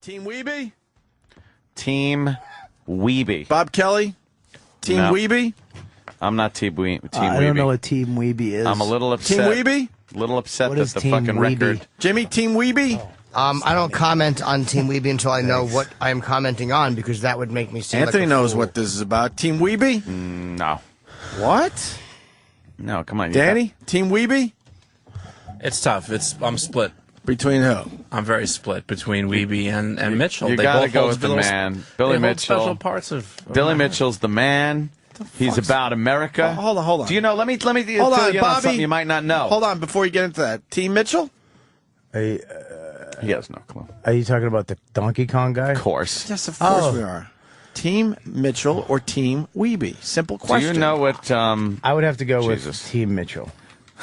Team Wiebe? Team Wiebe. Bob Kelly? Team No. Wiebe? I'm not Team Wiebe. I don't know what Team Wiebe is. I'm a little upset. Team Wiebe? Little upset What that is the Team fucking Wiebe? record. Jimmy, Team Wiebe? I don't comment on Team Wiebe until I know what I am commenting on, because that would make me seem Anthony like a knows fool. what this is about. Team Wiebe? No. What? No, come on. Danny? Team Wiebe? It's tough. I'm split. Between who? I'm very split between Wiebe and Mitchell. You They gotta both go hold with the little- man. Billy they hold Mitchell. Special parts of Billy my Mitchell's the man. He's about America. Hold on. Do you know? Let me Hold fill on, you in on Bobby. something you might not know. Hold on, before you get into that. Team Mitchell? He has no clue. Are you talking about the Donkey Kong guy? Of course. Yes, of course we are. Team Mitchell or Team Wiebe? Simple Do question. you know what? I would have to go Jesus. with Team Mitchell.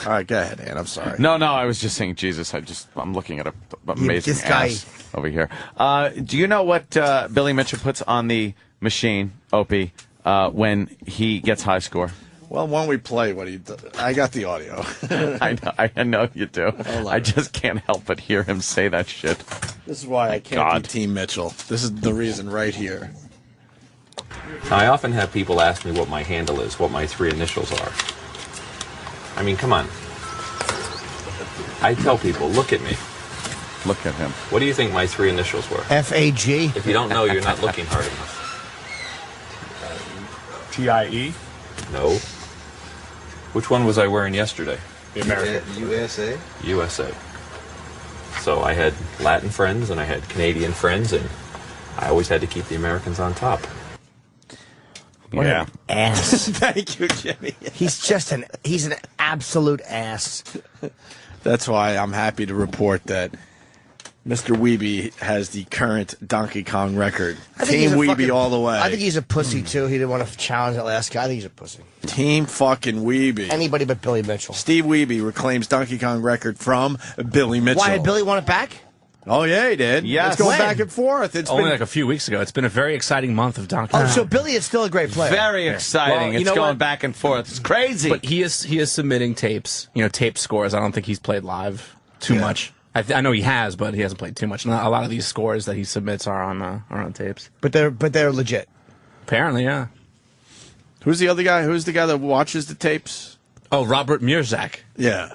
All right, go ahead, Ann. I'm sorry. No, I was just saying Jesus. I'm looking at a amazing this guy. ass over here. Do you know what Billy Mitchell puts on the machine, Opie, when he gets high score? Well, why don't we play what he does? I got the audio. I know you do. I just can't help but hear him say that shit. This is why I can't God. be Team Mitchell. This is the reason right here. I often have people ask me what my handle is, what my 3 initials are. I mean, come on. I tell people, look at me. Look at him. What do you think my 3 initials were? FAG. If you don't know, you're not looking hard enough. TIE? No. Which one was I wearing yesterday? The American. USA? USA. So I had Latin friends and I had Canadian friends, and I always had to keep the Americans on top. What Yeah. an ass. Thank you, Jimmy. He's an absolute ass. That's why I'm happy to report that Mr. Wiebe has the current Donkey Kong record. Team Wiebe all the way. I think he's a pussy too. He didn't want to challenge that last guy. I think he's a pussy. Team fucking Wiebe. Anybody but Billy Mitchell. Steve Wiebe reclaims Donkey Kong record from Billy Mitchell. Why did Billy want it back? Oh, yeah, he did. Yes. It's going When? back and forth. It's Only been like a few weeks ago. It's been a very exciting month of Donkey Oh, Kong. so Billy is still a great player. Very exciting. Well, you It's know going what? back and forth. It's crazy. But he is submitting tapes, tape scores. I don't think he's played live too much. I know he has, but he hasn't played too much. Not a lot of these scores that he submits are on tapes. But they're legit. Apparently, yeah. Who's the other guy? Who's the guy that watches the tapes? Oh, Robert Murzak. Yeah.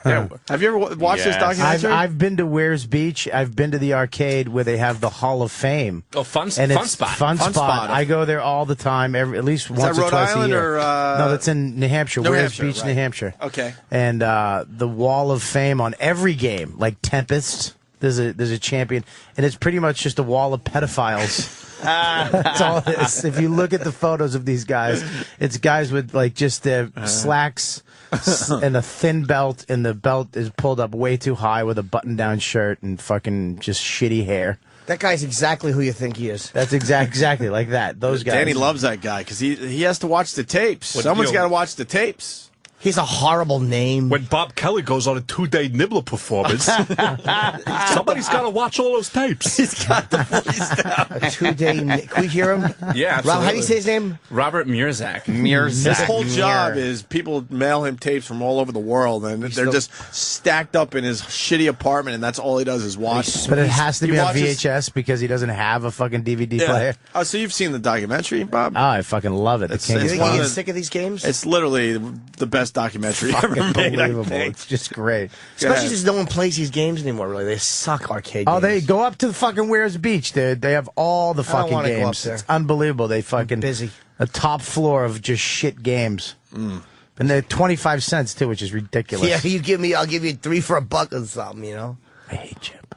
Yeah. Have you ever watched this Yes. documentary? I've been to Ware's Beach. I've been to the arcade where they have the Hall of Fame. Oh, fun And it's spot. Fun Fun spot. spot. I go there all the time, at least once that or Rhode twice Island a year. or, no, that's in New Hampshire. New Ware's Hampshire, Beach, right. New Hampshire. Okay. And the Wall of Fame on every game, like Tempest. There's a champion, and it's pretty much just a wall of pedophiles. That's all it is. If you look at the photos of these guys, it's guys with like just their slacks and a thin belt, and the belt is pulled up way too high with a button-down shirt and fucking just shitty hair. That guy's exactly who you think he is. That's exactly like that. Those guys. Danny loves that guy because he has to watch the tapes. What, Someone's you know- got to watch the tapes. He's a horrible name. When Bob Kelly goes on a 2-day nibbler performance, somebody's got to watch all those tapes. He's got the voice down. A 2-day. Can we hear him? Yeah, Rob, how do you absolutely. say his name? Robert Murzak. His whole Mirror. job is people mail him tapes from all over the world, and they're just stacked up in his shitty apartment, and that's all he does is watch. But it has to He be on watches- VHS because he doesn't have a fucking DVD Yeah. player. Oh, so you've seen the documentary, Bob? Oh, I fucking love it. The It's- King You of think one he of gets the- sick of these games? It's literally the best documentary ever made, I Unbelievable. think. It's just great. Especially since no one plays these games anymore, really. They suck, arcade Oh, games. they go up to the fucking Ware's Beach. They have all the I don't fucking wanna go up games. there. It's unbelievable. They fucking busy. a top floor of just shit games. And they're 25 cents too, which is ridiculous. Yeah, I'll give you 3 for $1 or something, you know? I hate Chip.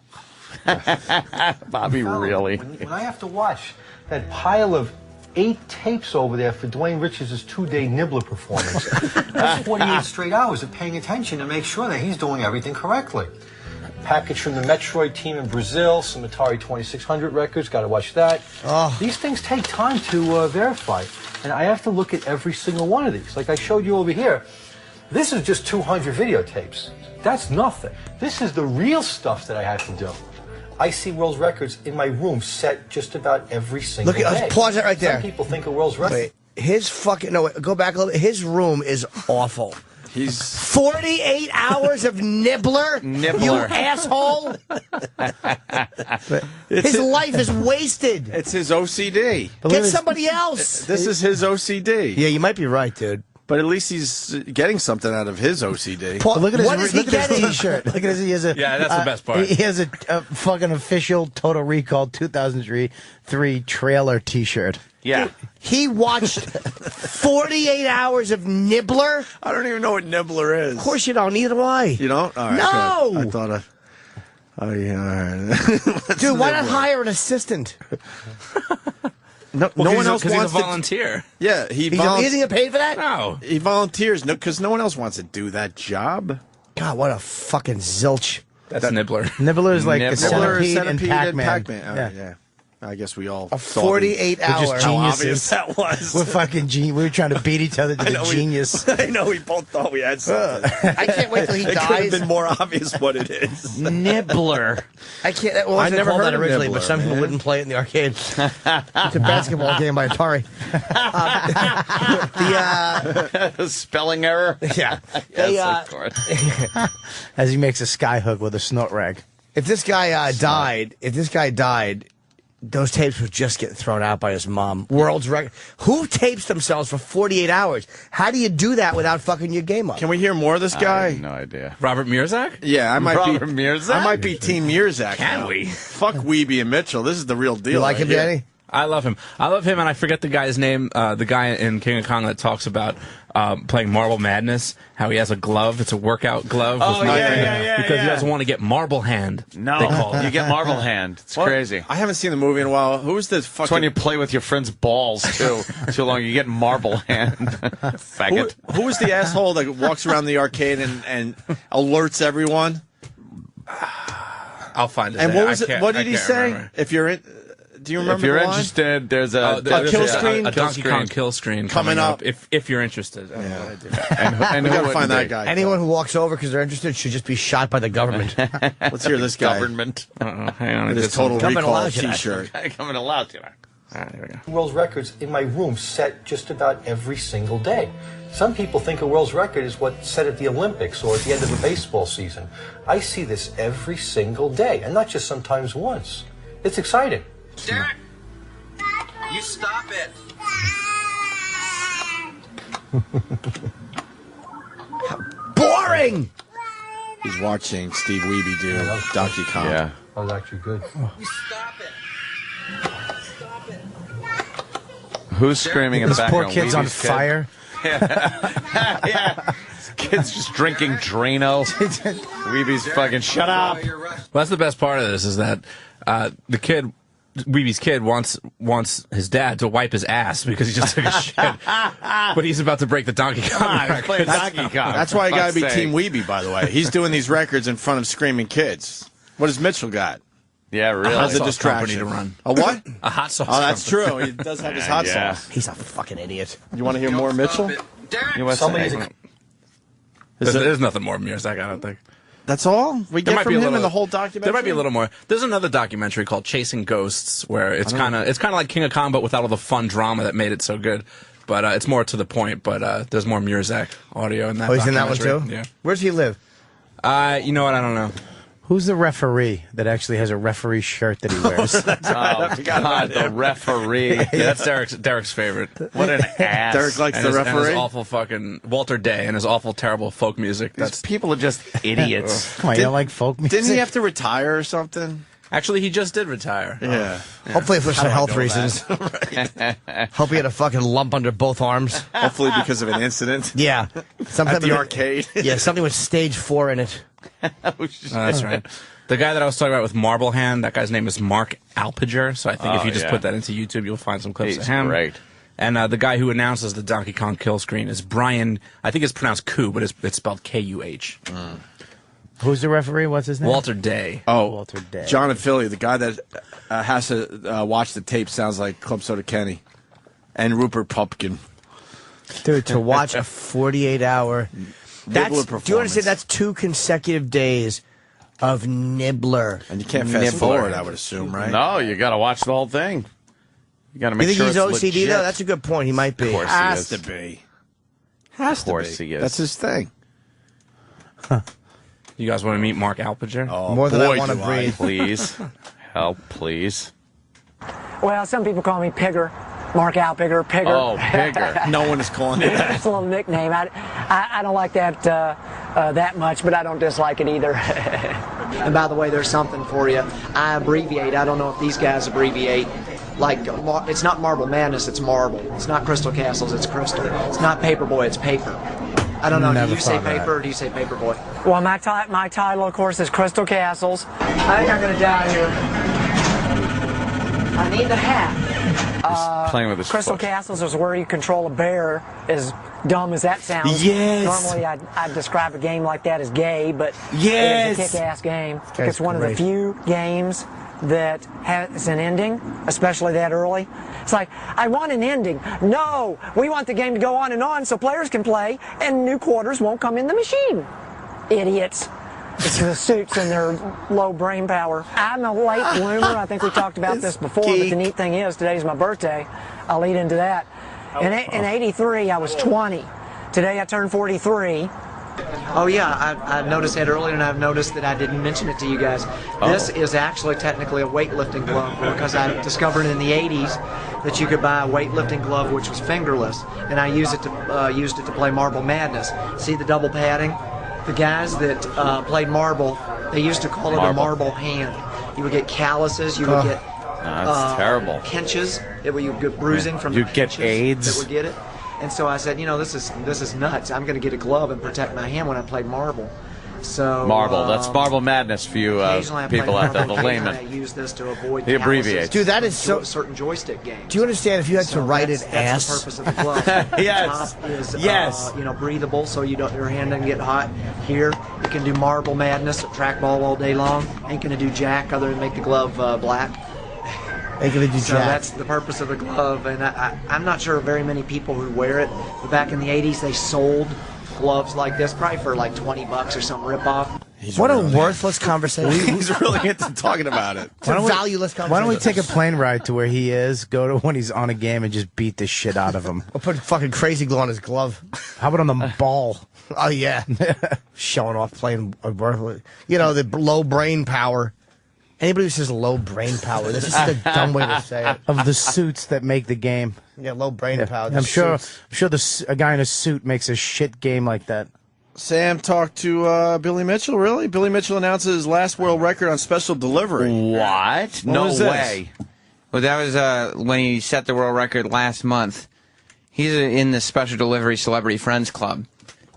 Bobby, really? When I have to watch that pile of 8 tapes over there for Dwayne Richards' 2-day nibbler performance, that's 48 straight hours of paying attention to make sure that he's doing everything correctly. Package from the Metroid team in Brazil, some Atari 2600 records, got to watch that. These things take time to verify, and I have to look at every single one of these. Like I showed you over here, this is just 200 videotapes. That's nothing. This is the real stuff that I have to do. I see World's Records in my room set just about every single Look at day. pause it right there. Some people think of World's Records. Wait, his fucking go back a little bit. His room is awful. He's 48 hours of nibbler? You asshole! His life is wasted. It's his OCD. Get somebody else. This is his OCD. Yeah, you might be right, dude. But at least he's getting something out of his OCD. Well, look at his, what is he look at his getting? T-shirt. Look at his. He has a. Yeah, that's the best part. He has a fucking official Total Recall 2003 trailer T-shirt. Yeah. He watched 48 hours of nibbler? I don't even know what nibbler is. Of course you don't. Neither do I. You don't? All right, No! good. I thought oh, yeah, all right. Dude, why not hire an assistant? No one else because wants he's a volunteer. Yeah, He doesn't get paid for that? No. He volunteers because no one else wants to do that job. God, what a fucking zilch. That's Nibbler. Nibbler is like Nibbler. the centipede, and and Pac-Man. Yeah. I guess we all A saw 48 just hour. how geniuses. obvious that was. We're fucking we were trying to beat each other to the genius. I know we both thought we had something. I can't wait till he It could have dies. been more obvious what it is. Nibbler. I can't. Well, I I never never called heard that of originally, nibbler, but some people man. wouldn't play it in the arcade. It's a basketball game by Atari. Spelling error. Yeah. Yes, of course. As he makes a sky hook with a snort rag. If this guy died, those tapes would just get thrown out by his mom. World's record. Who tapes themselves for 48 hours? How do you do that without fucking your game up? Can we hear more of this I guy? have no idea. Robert Murzak? Yeah, I might Robert be. Murzak? I might be Team Murzak. Can now. we? Fuck Wiebe and Mitchell. This is the real deal. You like him, right here. Danny? I love him. And I forget the guy's name. The guy in King of Kong that talks about playing Marble Madness. How he has a glove. It's a workout glove. Oh, with nothing yeah, because he yeah. doesn't want to get marble hand. No, they call it. you get marble hand. It's Well, crazy. I haven't seen the movie in a while. Who's this fucking? It's when you play with your friend's balls too. Too long, you get marble hand. Faggot. Who is the asshole that walks around the arcade and alerts everyone? I'll find it. And what was it? What did he say? Remember. If you're in, do you remember? If you're the line? interested, there's a kill screen? A Donkey Kong kill screen Coming up. If you're interested. and we who gotta wouldn't find that be? guy. Anyone who walks over because they're interested should just be shot by the government. Let's hear this guy. Government. Hang on. With his Total Government Recall allows you that. T-shirt. Coming allowed to. All right, here we go. World's records in my room set just about every single day. Some people think a world's record is what's set at the Olympics or at the end of a baseball season. I see this every single day, and not just sometimes once. It's exciting. Derek, you stop it. Boring! He's watching Steve Wiebe do Donkey Kong. Yeah. That was actually good. You stop it. Stop it. Who's screaming in the This background? poor kid's on Weeby's kid? fire. Yeah. This kid's just drinking Drano. Weeby's fucking shut up. You're rushing. Well, that's the best part of this is that the kid, Weeby's kid, wants his dad to wipe his ass because he just took a shit. But he's about to break the Donkey Kong record. Playing Donkey Kong. That's why you got to be Fuck's Team sake. Wiebe, by the way. He's doing these records in front of screaming kids. What does Mitchell got? Yeah, really. How's a sauce distraction? company to run. A what? A hot sauce. Oh, that's company. true. He does have his hot Yeah. sauce. He's a fucking idiot. You want to hear more Mitchell? Stop it. Derek, You know what's Somebody's saying? There's nothing more Murzak, I don't think. That's all we get from him in the whole documentary. There might be a little more. There's another documentary called Chasing Ghosts where it's kind of like King of Kong but without all the fun drama that made it so good. But it's more to the point. But there's more Murzak audio in that. Oh, he's in that one too? documentary. Yeah. Where's he live? You know what? I don't know. Who's the referee that actually has a referee shirt that he wears? Oh, God, the referee. Yeah, that's Derek's favorite. What an ass. Derek likes And the his, and his referee. awful fucking Walter Day and his awful terrible folk music. These That's people are just idiots. Come on, you don't like folk music? Didn't he have to retire or something? actually he just did retire. Yeah. Hopefully for some health reasons. Hope he had a fucking lump under both arms. Hopefully because of an incident Yeah. Something at the arcade. Yeah, something with stage 4 in it. That's right. The guy that I was talking about with Marble Hand, that guy's name is Mark Alpiger. So I think if Oh, you just yeah. put that into YouTube, you'll find some clips He's of him. great. And the guy who announces the Donkey Kong kill screen is Brian. I think it's pronounced Kuh, but it's spelled Kuh. Who's the referee? What's his name? Walter Day. Oh, Walter Day. John in Philly, the guy that has to watch the tape sounds like Club Soda Kenny and Rupert Pupkin. Dude, to watch a 48-hour... That's, do you performance. understand? That's 2 consecutive days of nibbler. And you can't fast Nibbler. forward, I would assume, right? No, you got to watch the whole thing. You got to You make think sure he's it's OCD, legit. though? That's a good point. He might be. Of course Has he to is. be. Of course he is. That's his thing. You guys want to meet Mark Alpinger? More than I want to breathe. Please. Help, please. Well, some people call me Pigger. Mark Alpinger, Pigger. Oh, Pigger. No one is calling you that. It's a little nickname. I don't like that that much, but I don't dislike it either. And by the way, there's something for you. I abbreviate. I don't know if these guys abbreviate. Like, it's not Marble Madness, it's Marble. It's not Crystal Castles, it's Crystal. It's not Paperboy, it's Paper. I don't know, do you say Paper or do you say Paperboy? Well, my title, of course, is Crystal Castles. I think I'm going to die here. I need the hat. Playing with his Crystal foot. Castles is where you control a bear, as dumb as that sounds. Yes. Normally, I'd describe a game like that as gay, but Yes. it's a kick-ass game. That's It's one of the great. few games that has an ending, especially that early. It's like, I want an ending. No, we want the game to go on and on so players can play and new quarters won't come in the machine. Idiots. It's the suits and their low brain power. I'm a late bloomer. I think we talked about this before, but the neat thing is, today's my birthday. I'll lead into that. In 83, I was 20. Today, I turned 43. Oh, yeah, I noticed that earlier, and I've noticed that I didn't mention it to you guys. This is actually technically a weightlifting glove, because I discovered in the 80s that you could buy a weightlifting glove which was fingerless, and I used it to play Marble Madness. See the double padding? The guys that played marble, they used to call it a marble hand. You would get calluses, you would get That's terrible. pinches, you would get bruising from the You'd get pinches AIDS. that would get it. And so I said, this is nuts. I'm going to get a glove and protect my hand when I play marble. So Marble. That's Marble Madness for you occasionally I play people out there, the marble. Occasionally layman. I use this to avoid He abbreviates. calluses Dude, that is from so- certain joystick games. Do you understand if you had to write it That's the ass? purpose of the glove. Yes. The top is Yes. breathable, so your hand doesn't get hot. Here you can do Marble Madness, trackball all day long. Ain't gonna do jack other than make the glove black. Ain't gonna do So jack. that's the purpose of the glove, and I'm not sure of very many people who wear it. But back in the '80s, they sold gloves like this, probably for like $20 or some ripoff. What a worthless conversation. He's really into talking about it. It's a valueless conversation. Why don't we take a plane ride to where he is, go to when he's on a game, and just beat the shit out of him? We'll put fucking crazy glue on his glove. How about on the ball? Oh, yeah. Showing off playing worthless. The low brain power. Anybody who says low brain power, this is a dumb way to say it. Of the suits that make the game. Yeah, low brain power. I'm sure a guy in a suit makes a shit game like that. Sam talked to Billy Mitchell, really? Billy Mitchell announced his last world record on special delivery. What? What No was this? way. Well, that was when he set the world record last month. He's in the Special Delivery Celebrity Friends Club,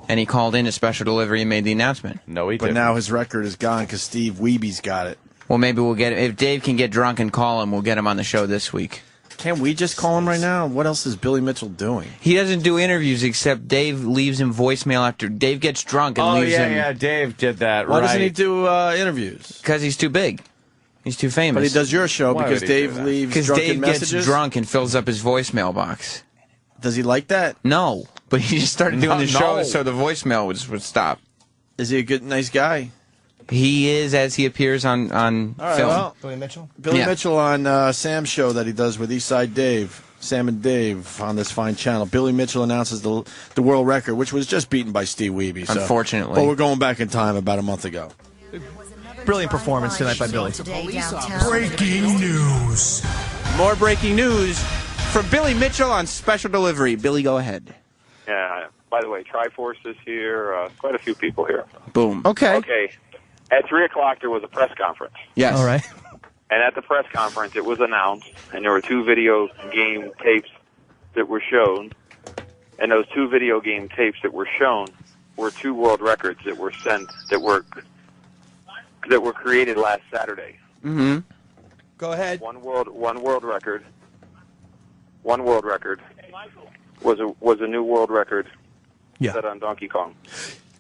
and he called in a special delivery and made the announcement. No, he But didn't. now his record is gone because Steve Wiebe's got it. Well, maybe we'll get if Dave can get drunk and call him, we'll get him on the show this week. Can't we just call him right now? What else is Billy Mitchell doing? He doesn't do interviews except Dave leaves him voicemail after Dave gets drunk and leaves him. yeah, Dave did that. Why right. doesn't he do interviews? Because he's too big. He's too famous. But he does your show Why because would he do Dave that? leaves Because drunken Dave messages? gets drunk and fills up his voicemail box. Does he like that? No, but he just started doing the show no. so the voicemail would stop. Is he a good, nice guy? He is as he appears on All right, film. well, Billy Mitchell? Billy Yeah. Mitchell on Sam's show that he does with Eastside Dave, Sam and Dave on this fine channel. Billy Mitchell announces the world record, which was just beaten by Steve Wiebe. So. Unfortunately. But we're going back in time about a month ago. Brilliant performance tonight by Billy. Breaking news. More breaking news from Billy Mitchell on special delivery. Billy, go ahead. Yeah. By the way, Triforce is here. Quite a few people here. Boom. Okay. Okay. At 3 o'clock, there was a press conference. Yes. All right. And at the press conference, it was announced, and there were 2 video game tapes that were shown. And those 2 video game tapes that were shown were 2 world records that were sent, that were created last Saturday. Mm-hmm. Go ahead. One world record was a new world record Yeah. set on Donkey Kong.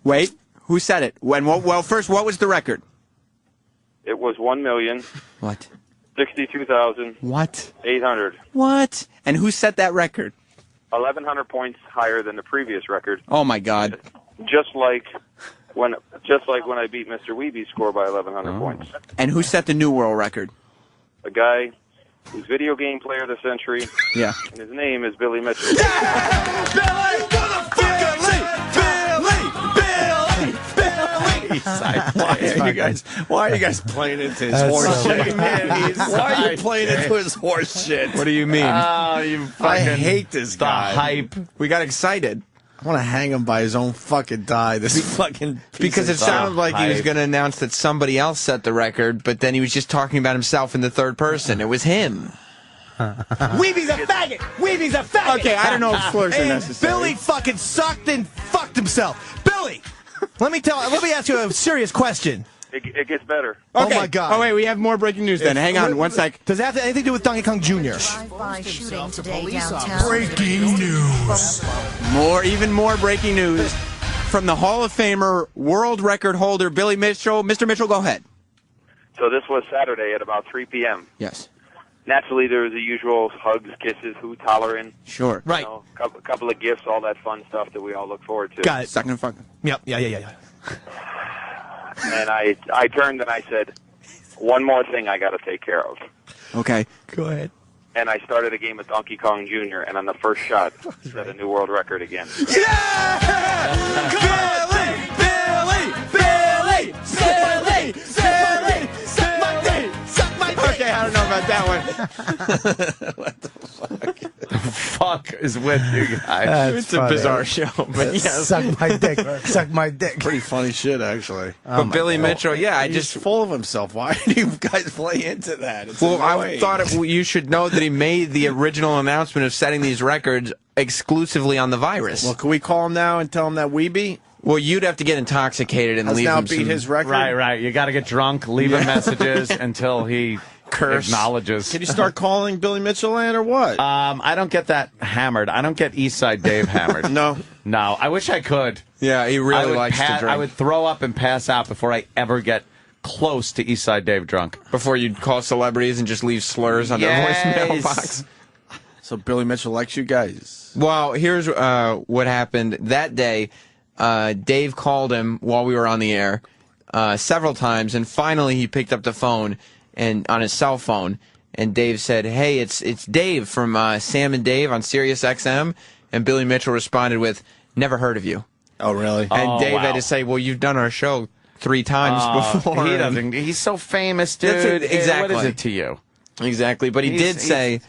Wait, who said it? When? Well, first, what was the record? It was What? 1,062,800. What? 800. What? And who set that record? 1,100 points higher than the previous record. Oh my God! Just like when I beat Mr. Wiebe's score by 1,100 points. And who set the new world record? A guy who's video game player of the century. Yeah. And his name is Billy Mitchell. Why are you guys playing into his That's horse so shit? Why are you playing into his horse shit? What do you mean? Oh, you fucking I hate this guy. The hype. We got excited. I want to hang him by his own fucking die. This fucking because it sounded like he was going to announce that somebody else set the record, but then he was just talking about himself in the third person. It was him. Weeby's a faggot! Weeby's a faggot! Okay, I don't know if slurs are And necessary. Billy fucking sucked and fucked himself. Billy! Let me ask you a serious question. It gets better. Okay. Oh my God. Oh wait, we have more breaking news then. Hang on one sec. Does that have anything to do with Donkey Kong Jr.? Drive-by shooting today downtown. Breaking news. Even more breaking news from the Hall of Famer, world record holder Billy Mitchell. Mr. Mitchell, go ahead. So this was Saturday at about 3 p.m. Yes. Naturally, there was the usual hugs, kisses, hoot, hollering. Sure. Right. A couple of gifts, all that fun stuff that we all look forward to. Got it. Sucking and fucking. Yep. Yeah. And I turned and I said, one more thing I got to take care of. Okay. Go ahead. And I started a game of Donkey Kong Jr., and on the first shot, set a new world record again. Yeah! Billy! Suck my dick! Suck my dick! Okay, I don't know about that one. What the fuck? Fuck is with you guys. It's a bizarre show, but yes. Suck my dick. Suck my dick. Pretty funny shit, actually. But Billy Mitchell, yeah, He's just full of himself. Why do you guys play into that? It's well, annoying. I thought you should know that he made the original announcement of setting these records exclusively on the virus. Well, can we call him now and tell him that Wiebe Well, you'd have to get intoxicated and has leave now him beat some... his record? Right. You got to get drunk, leave him messages until he acknowledges. Can you start calling Billy Mitchell in or what? I don't get that hammered. I don't get Eastside Dave hammered. No. I wish I could. Yeah, he really likes to drink. I would throw up and pass out before I ever get close to Eastside Dave drunk. Before you'd call celebrities and just leave slurs on their voicemail box. So Billy Mitchell likes you guys. Well, here's what happened. That day, Dave called him while we were on the air several times, and finally he picked up the phone and on his cell phone, and Dave said, "Hey, it's Dave from Sam and Dave on Sirius XM," and Billy Mitchell responded with, "Never heard of you." Oh, really? And Dave had to say, "Well, you've done our show 3 times before." He doesn't. He's so famous, dude. Exactly. What is it to you? Exactly. But he did say,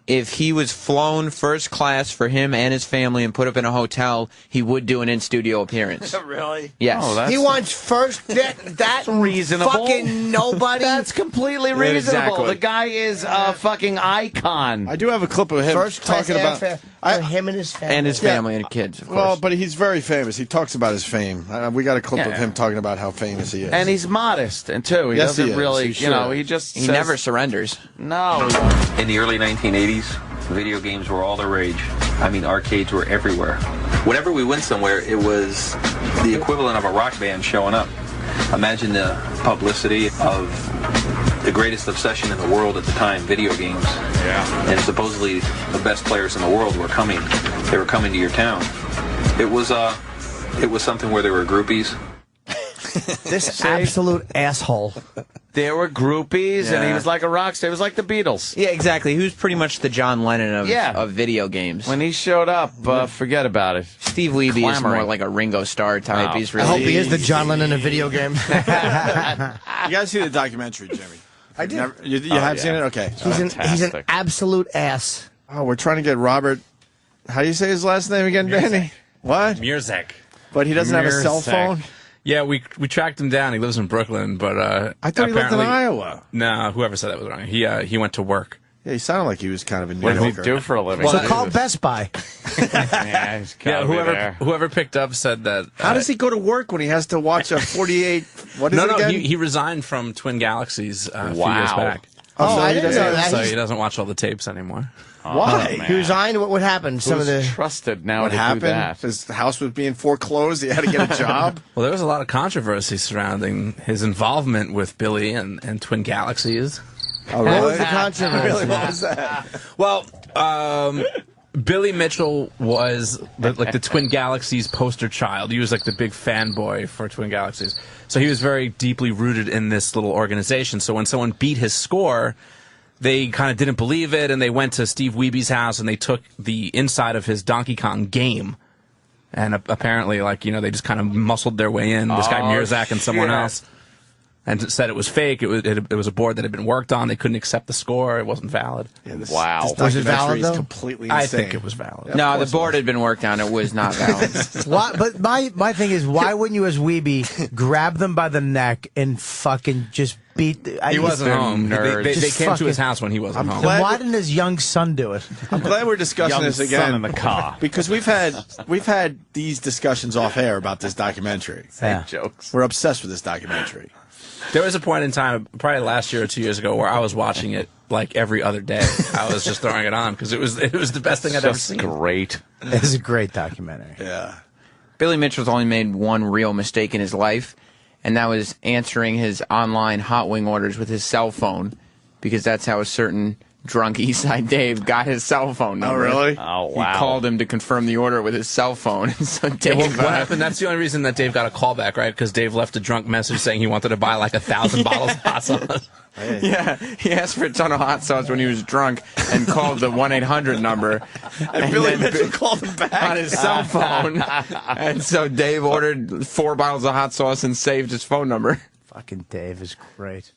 if he was flown first class for him and his family and put up in a hotel, he would do an in-studio appearance. Really? Yes. Oh, He wants first. That's reasonable. Fucking nobody. That's completely reasonable. Exactly. The guy is a fucking icon. I do have a clip of him First class talking about for him and his family. And his family and kids, of course. Well, but he's very famous. He talks about his fame. We got a clip of Yeah. him talking about how famous he is. And he's modest, and too. He Yes, he doesn't is. really, He you know, should. he just he says, never surrenders. No. In the early 1980s, video games were all the rage. I mean, arcades were everywhere. Whenever we went somewhere, it was the equivalent of a rock band showing up. Imagine the publicity of the greatest obsession in the world at the time, video games. Yeah. And supposedly the best players in the world were coming. They were coming to your town. It was something where there were groupies. This absolute asshole. There were groupies, and he Yeah. was like a rock star. He was like the Beatles. Yeah, exactly. He was pretty much the John Lennon of video games. When he showed up, forget about it. Steve Wiebe is Clamoring. more like a Ringo Starr type. Oh. He's I really... hope he is the John Lennon of video game. You guys see the documentary, Jimmy? I did. You have seen it? Okay. He's an absolute ass. Oh, we're trying to get Robert. How do you say his last name again, Danny? What? Murzek. But he doesn't have a cell Murzek. phone? Yeah, we tracked him down. He lives in Brooklyn, but I thought he lived in Iowa. No, whoever said that was wrong. He went to work. Yeah, he sounded like he was kind of a New What does he Yorker. do for a living? So call Best Buy. Yeah, he's gotta be there. Whoever picked up said that. How does he go to work when he has to watch a 48? What is it again? he resigned from Twin Galaxies a few Wow. years back. Oh, I didn't know that. So He's- he doesn't watch all the tapes anymore. Why? He resigned. What happened? Some Who's of the trusted now What to do happened? that? His house was being foreclosed. He had to get a job. Well, there was a lot of controversy surrounding his involvement with Billy and Twin Galaxies. Oh, what was the controversy? Really? What was that? Well, Billy Mitchell was like the Twin Galaxies poster child. He was like the big fanboy for Twin Galaxies. So he was very deeply rooted in this little organization. So when someone beat his score, they kind of didn't believe it, and they went to Steve Wiebe's house and they took the inside of his Donkey Kong game And apparently, like, they just kind of muscled their way in. This guy Mirzak and someone else. And said it was fake. It was a board that had been worked on. They couldn't accept the score. It wasn't valid. Yeah, this Was it valid, is though? completely insane. I think it was valid. Yeah, No, the board had been worked on. It was not valid. Why, but my thing is, why wouldn't you, as Wiebe, grab them by the neck and fucking just beat? He wasn't home. They Just came to his fucking- house when he wasn't home. Then why didn't his young son do it? I'm glad we're discussing Young this again son in the car. because we've had these discussions off air about this documentary. Yeah. Jokes. We're obsessed with this documentary. There was a point in time, probably last year or 2 years ago, where I was watching it like every other day. I was just throwing it on because it was the best thing I'd ever seen. Great. It's a great documentary. Yeah. Billy Mitchell's only made one real mistake in his life, and that was answering his online hot wing orders with his cell phone, because that's how a certain drunk Eastside Dave got his cell phone number. Oh, really? Oh, He wow. called him to confirm the order with his cell phone. And so Dave, What happened? That's the only reason that Dave got a call back, right? Because Dave left a drunk message saying he wanted to buy like 1,000 bottles of hot sauce. yeah, he asked for a ton of hot sauce when he was drunk and called the 1-800 number. And Billy then Mitchell called him back on his cell phone. And so Dave ordered 4 bottles of hot sauce and saved his phone number. Fucking Dave is great.